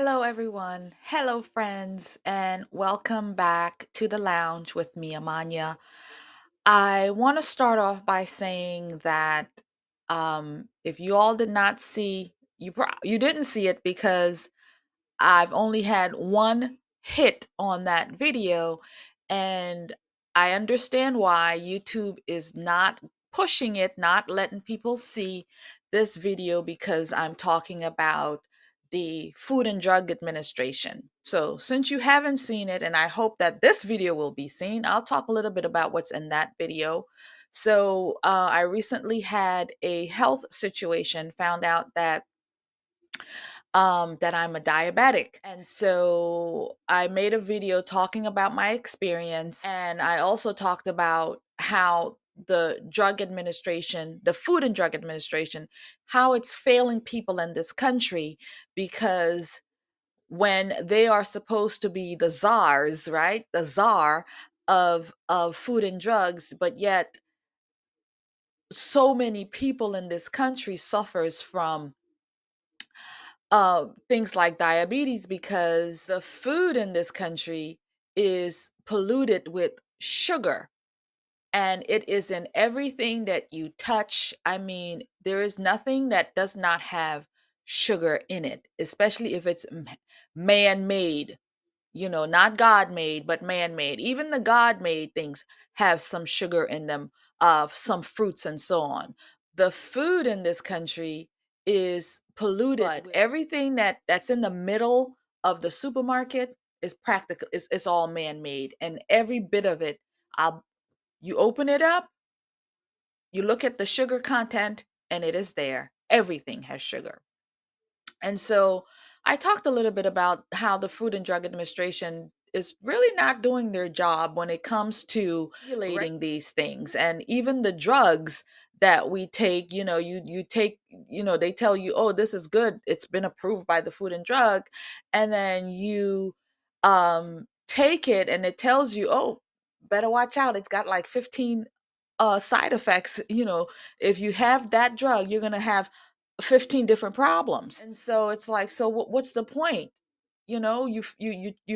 Hello, everyone. Hello, friends, and welcome back to the lounge with me, Amanya. I want to start off by saying that if you all did not see, you didn't see it because I've only had one hit on that video, and I understand why YouTube is not pushing it, not letting people see this video because I'm talking about the Food and Drug Administration. So, since you haven't seen it, and I hope that this video will be seen, I'll talk a little bit about what's in that video. So, I recently had a health situation, found out that I'm a diabetic. And so I made a video talking about my experience. And I also talked about how the drug administration, the Food and Drug Administration, how it's failing people in this country because when they are supposed to be the czars, right? The czar of food and drugs, but yet so many people in this country suffers from things like diabetes because the food in this country is polluted with sugar, and it is in everything that you touch. I mean, there is nothing that does not have sugar in it, especially if it's man made, not God made, but man made. Even the God made things have some sugar in them, some fruits and so on. The food in this country is polluted. But everything that's in the middle of the supermarket is practical, is all man made. And every bit of it, you open it up, you look at the sugar content, and it is there. Everything has sugar. And so I talked a little bit about how the Food and Drug Administration is really not doing their job when it comes to regulating these things. And even the drugs that we take, you take, they tell you, oh, this is good. It's been approved by the Food and Drug. And then you take it and it tells you, oh, better watch out. It's got like 15 side effects. If you have that drug, you're going to have 15 different problems. And so it's like, so what's the point? You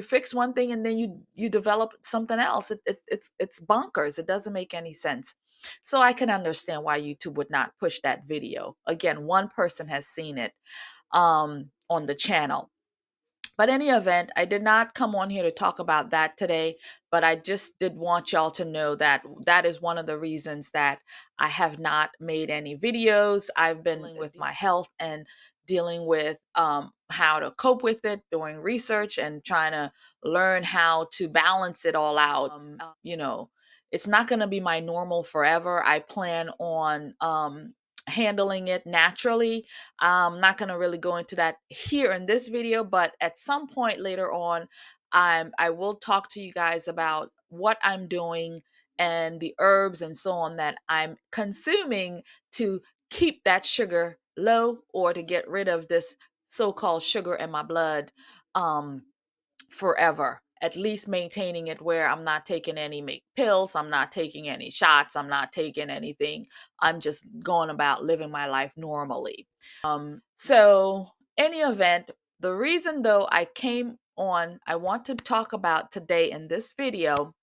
fix one thing and then you develop something else. It's bonkers. It doesn't make any sense. So I can understand why YouTube would not push that video. Again, one person has seen it on the channel. But any event, I did not come on here to talk about that today, but I just did want y'all to know that that is one of the reasons that I have not made any videos. I've been dealing with my health and dealing with how to cope with it, doing research and trying to learn how to balance it all out. It's not going to be my normal forever. I plan on handling it naturally. I'm not going to really go into that here in this video, but at some point later on, I will talk to you guys about what I'm doing and the herbs and so on that I'm consuming to keep that sugar low or to get rid of this so-called sugar in my blood forever. At least maintaining it where I'm not taking any make pills, I'm not taking any shots, I'm not taking anything. I'm just going about living my life normally. So any event, the reason though I want to talk about today in this video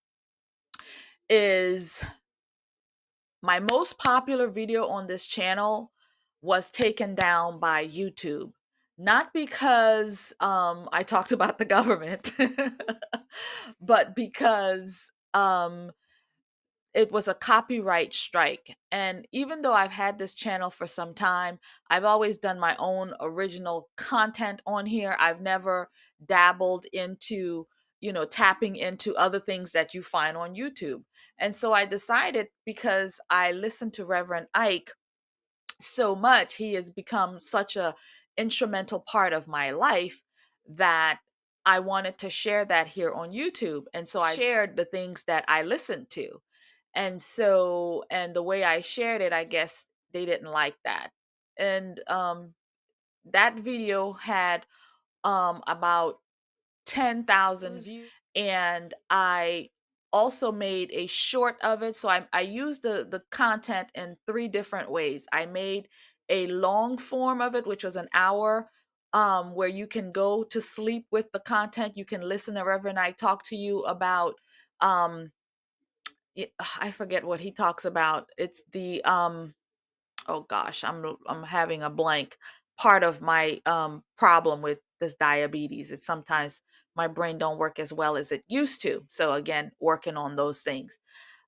is my most popular video on this channel was taken down by YouTube. Not because I talked about the government, but because it was a copyright strike. And even though I've had this channel for some time, I've always done my own original content on here. I've never dabbled into, tapping into other things that you find on YouTube. And so I decided, because I listened to Reverend Ike so much, he has become such a instrumental part of my life, that I wanted to share that here on YouTube. And so I shared the things that I listened to. And the way I shared it, I guess they didn't like that. And that video had about 10,000 views, and I also made a short of it. So I used the content in three different ways. I made a long form of it, which was an hour, where you can go to sleep with the content. You can listen to Reverend Ike talk to you about, um, I forget what he talks about. It's the, oh gosh, I'm having a blank. Part of my problem with this diabetes, it's sometimes my brain don't work as well as it used to. So again, working on those things.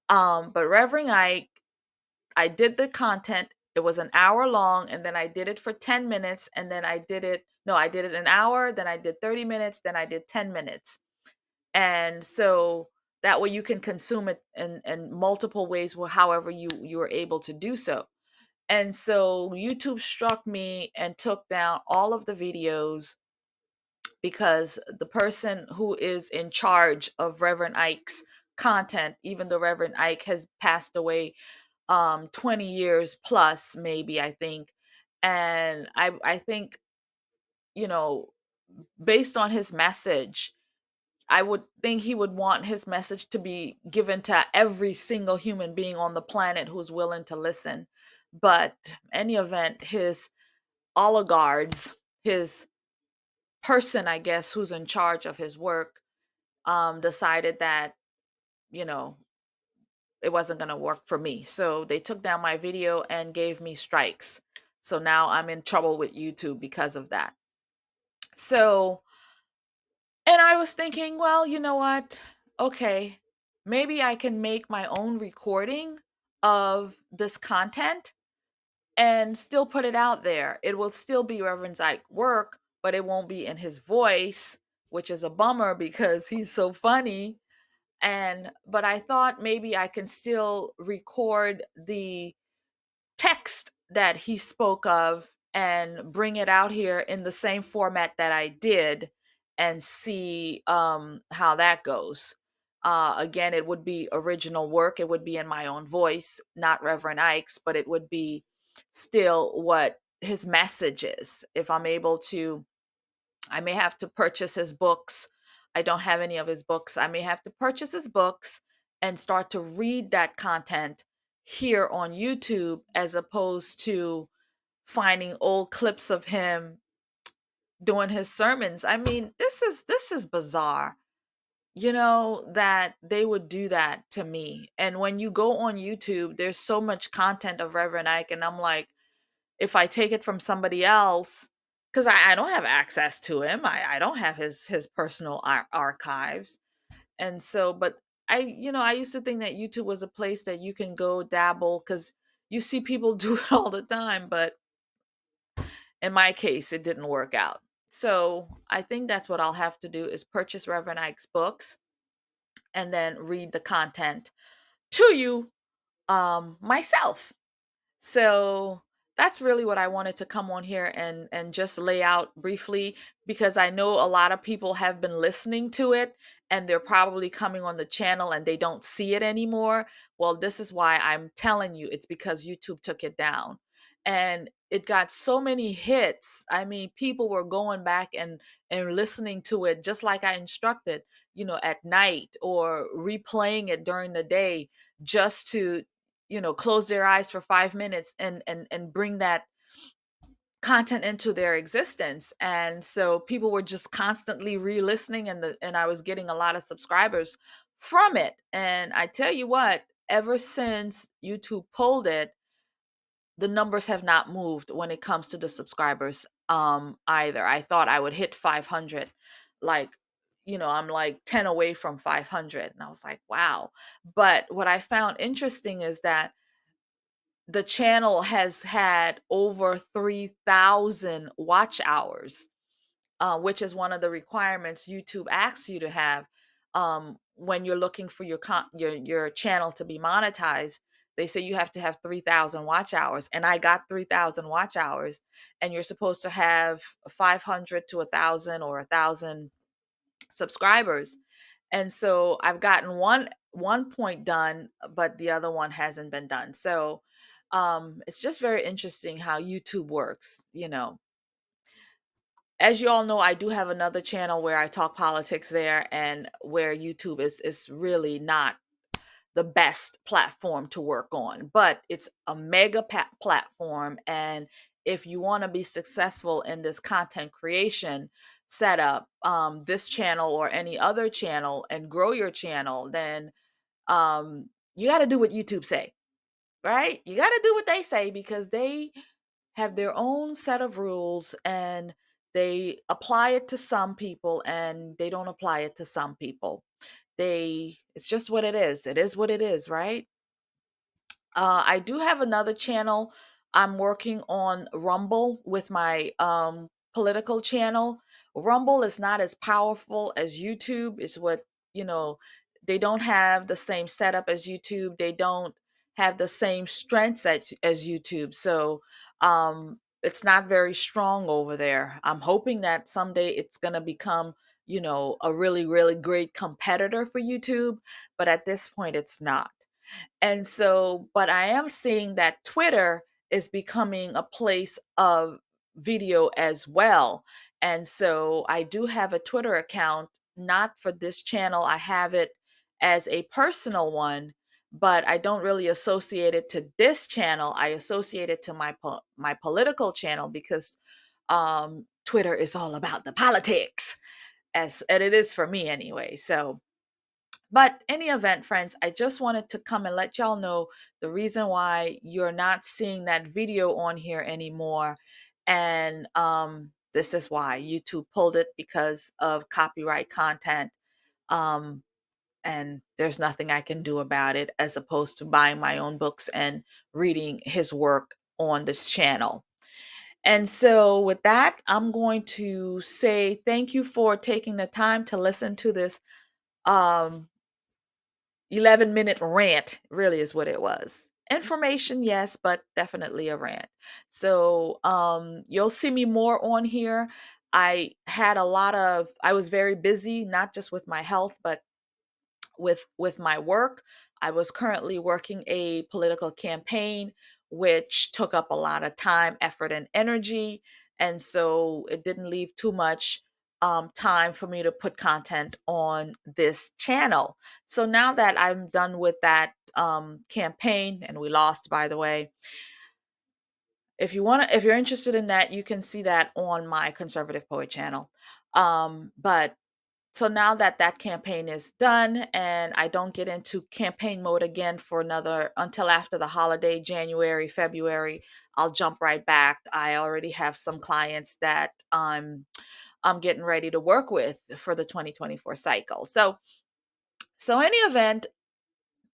But Reverend Ike, I did the content. It was an hour long, and then I did it for 10 minutes, and then I did it, no, I did it an hour, then I did 30 minutes, then I did 10 minutes. And so that way you can consume it in multiple ways, however you are able to do so. And so YouTube struck me and took down all of the videos because the person who is in charge of Reverend Ike's content, even though Reverend Ike has passed away 20 years plus, maybe, I think. And I think, you know, based on his message, I would think he would want his message to be given to every single human being on the planet who's willing to listen. But any event, his oligarchs, his person, I guess, who's in charge of his work, decided that, you know, it wasn't going to work for me. So they took down my video and gave me strikes. So now I'm in trouble with YouTube because of that. So, and I was thinking, well, you know what? Okay, maybe I can make my own recording of this content and still put it out there. It will still be Reverend Ike work, but it won't be in his voice, which is a bummer because he's so funny. And but I thought maybe I can still record the text that he spoke of and bring it out here in the same format that I did and see how that goes. Again, it would be original work. It would be in my own voice, not Reverend Ike's, but it would be still what his message is. If I'm able to, I may have to purchase his books. I don't have any of his books. I may have to purchase his books and start to read that content here on YouTube as opposed to finding old clips of him doing his sermons. I mean, this is bizarre. You know that they would do that to me. And when you go on YouTube, there's so much content of Reverend Ike and I'm like, if I take it from somebody else, because I don't have access to him. I don't have his personal archives. And so, but I used to think that YouTube was a place that you can go dabble because you see people do it all the time. But in my case, it didn't work out. So I think that's what I'll have to do is purchase Reverend Ike's books and then read the content to you myself. So that's really what I wanted to come on here and just lay out briefly because I know a lot of people have been listening to it and they're probably coming on the channel and they don't see it anymore. Well, this is why I'm telling you it's because YouTube took it down. And it got so many hits. I mean, people were going back and listening to it just like I instructed, at night or replaying it during the day just to close their eyes for 5 minutes and bring that content into their existence. And so people were just constantly re-listening and I was getting a lot of subscribers from it. And I tell you what, ever since YouTube pulled it, the numbers have not moved when it comes to the subscribers either. I thought I would hit 500, like, I'm like 10 away from 500 and I was like, wow. But what I found interesting is that the channel has had over 3,000 watch hours, which is one of the requirements YouTube asks you to have when you're looking for your channel to be monetized. They say you have to have 3,000 watch hours, and I got 3,000 watch hours, and you're supposed to have 500 to 1,000 or 1,000 subscribers. And so I've gotten one point done, but the other one hasn't been done. So it's just very interesting how YouTube works. As you all know, I do have another channel where I talk politics there, and where YouTube is really not the best platform to work on, but it's a mega platform and if you want to be successful in this content creation setup, this channel or any other channel, and grow your channel, then you got to do what YouTube say, right? You got to do what they say, because they have their own set of rules, and they apply it to some people and they don't apply it to some people. It's just what it is. It is what it is, right? I do have another channel. I'm working on Rumble with my political channel. Rumble is not as powerful as YouTube. Is what, you know, they don't have the same setup as YouTube. They don't have the same strengths as YouTube. So it's not very strong over there. I'm hoping that someday it's going to become, a really, really great competitor for YouTube. But at this point, it's not. And so, but I am seeing that Twitter is becoming a place of video as well. And so I do have a Twitter account, not for this channel. I have it as a personal one, but I don't really associate it to this channel. I associate it to my political channel, because Twitter is all about the politics, and it is for me anyway. So, but any event, friends, I just wanted to come and let y'all know the reason why you're not seeing that video on here anymore. And this is why YouTube pulled it, because of copyright content. Um, and there's nothing I can do about it, as opposed to buying my own books and reading his work on this channel. And so, with that, I'm going to say thank you for taking the time to listen to this um 11-minute rant, really is what it was. Information, yes, but definitely a rant. So you'll see me more on here. I was very busy, not just with my health, but with my work. I was currently working a political campaign, which took up a lot of time, effort, and energy. And so it didn't leave too much time for me to put content on this channel. So now that I'm done with that campaign, and we lost, by the way, if you're interested in that, you can see that on my conservative poet channel. But so now that that campaign is done, and I don't get into campaign mode again for another until after the holiday, January, February, I'll jump right back. I already have some clients that I'm getting ready to work with for the 2024 cycle. So any event,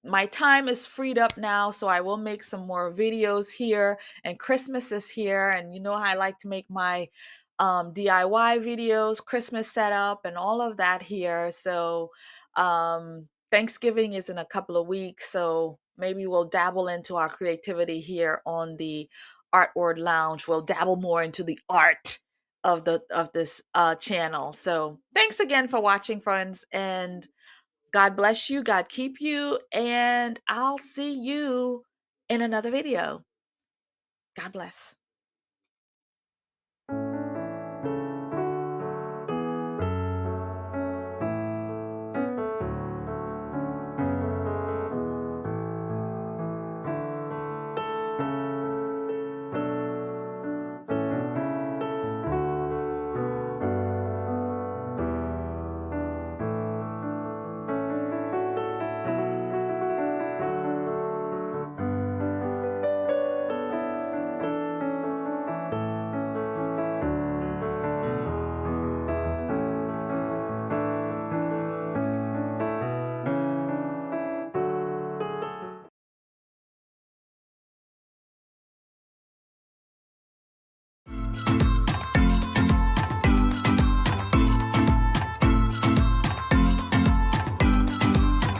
my time is freed up now, so I will make some more videos here, and Christmas is here, and you know how I like to make my DIY videos, Christmas setup, and all of that here. So Thanksgiving is in a couple of weeks, so maybe we'll dabble into our creativity here on the Art Word Lounge. We'll dabble more into the art of this channel. So thanks again for watching, friends, and God bless you, God keep you, and I'll see you in another video. God bless.